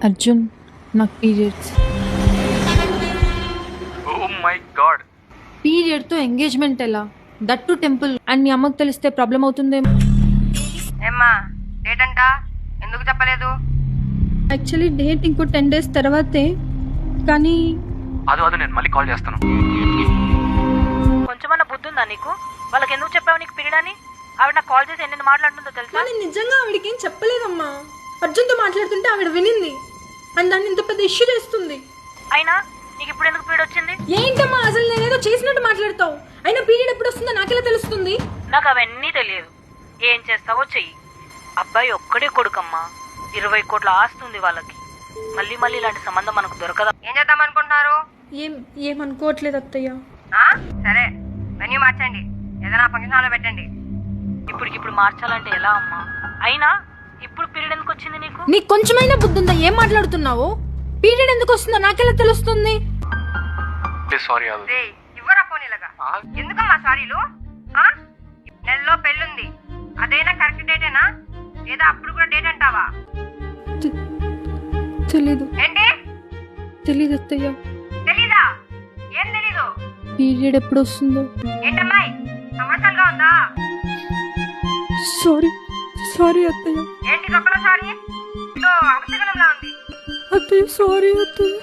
అర్జున్, నాకు periods. Oh my god. పీరియడ్తో engagement ఎలా? That to temple. అండ్ మీ అమ్మకు తెలిస్తే ప్రాబ్లం అవుతుందేమో. ఏమ్మా డేట్ అంట ఎందుకు చెప్పలేదు? యాక్చువల్లీ డేట్ ఇంకో 10 days తర్వాతే, కానీ అదు నేను మళ్ళీ కాల్ చేస్తాను. కొంచెమన్నా బుద్ధి ఉందా నీకు? వాళ్ళకి ఎందుకు చెప్పావు నీకు పీరియడ్ అని? ఆవిడ నాకు కాల్ చేసి ఎన్ని మాట్లాడుతుందో తెలుసా? నేను నిజంగా ఆవిడకి ఏం చెప్పలేదమ్మా. అర్జున్తో మాట్లాడుతుంటే ఆవిడ వినింది అండ్ దాన్ని ఇంత పెద్ద ఇష్యూ చేస్తుంది. అయినా నీకు ఇప్పుడు ఎందుకు పీరియడ్ వచ్చింది? ఏంటమ్మా అసలు నేనేదో చేసినట్టు మాట్లాడతావు? అయినా పీరియడ్ ఎప్పుడు వస్తుందో నాకెలా తెలుస్తుంది? నాకు అవన్నీ తెలియదు. ఏం చేస్తావో చెయ్యి. అబ్బాయి ఒక్కడే కొడుకమ్మా. 20 కోట్ల ఆస్తుంది వాళ్ళకి. మళ్ళీ మళ్ళీ ఇలాంటి సంబంధం మనకు దొరకదా? ఏం చేద్దాం అనుకుంటున్నారు? ఏమనుకోవట్లేదు అత్తయ్య. సరే వెన్యూ మార్చండి, ఏదైనా ఫంక్షన్ హాల్లో పెట్టండి. ఇప్పుడు మార్చాలంటే ఎలా అమ్మా? అయినా ఇప్పుడు పీరియడ్ ఎందుకు వచ్చింది నీకు? నీకు కొంచెమైనా బుద్ధి ఉందా? ఏం మాట్లాడుతున్నావు? పీరియడ్ ఎందుకు వస్తుందో నాకెలా తెలుస్తుంది? సారీ అదు. ఇవ్వరా ఫోన్ ఇలాగా. ఎందుకమ్మా సారీలు? నెలలో పెళ్ళుంది, అదైనా కరెక్ట్ డేటేనా లేదా అప్పుడు కూడా డేట్ అంటావా? తెలీదు. ఏంటి తెలీదు అత్తయ్య. తెలీదా? ఏం తెలీదు? పీరియడ్ ఎప్పుడు వస్తుందో. ఏంటమ్మాయి సమస్యలుగా ఉందా? సారీ అత్తయ్య. ఏంటి ఒక్కలో సారీ? అవసరంలా ఉంది. అత్తయ్య సారీ అత్తయ్య.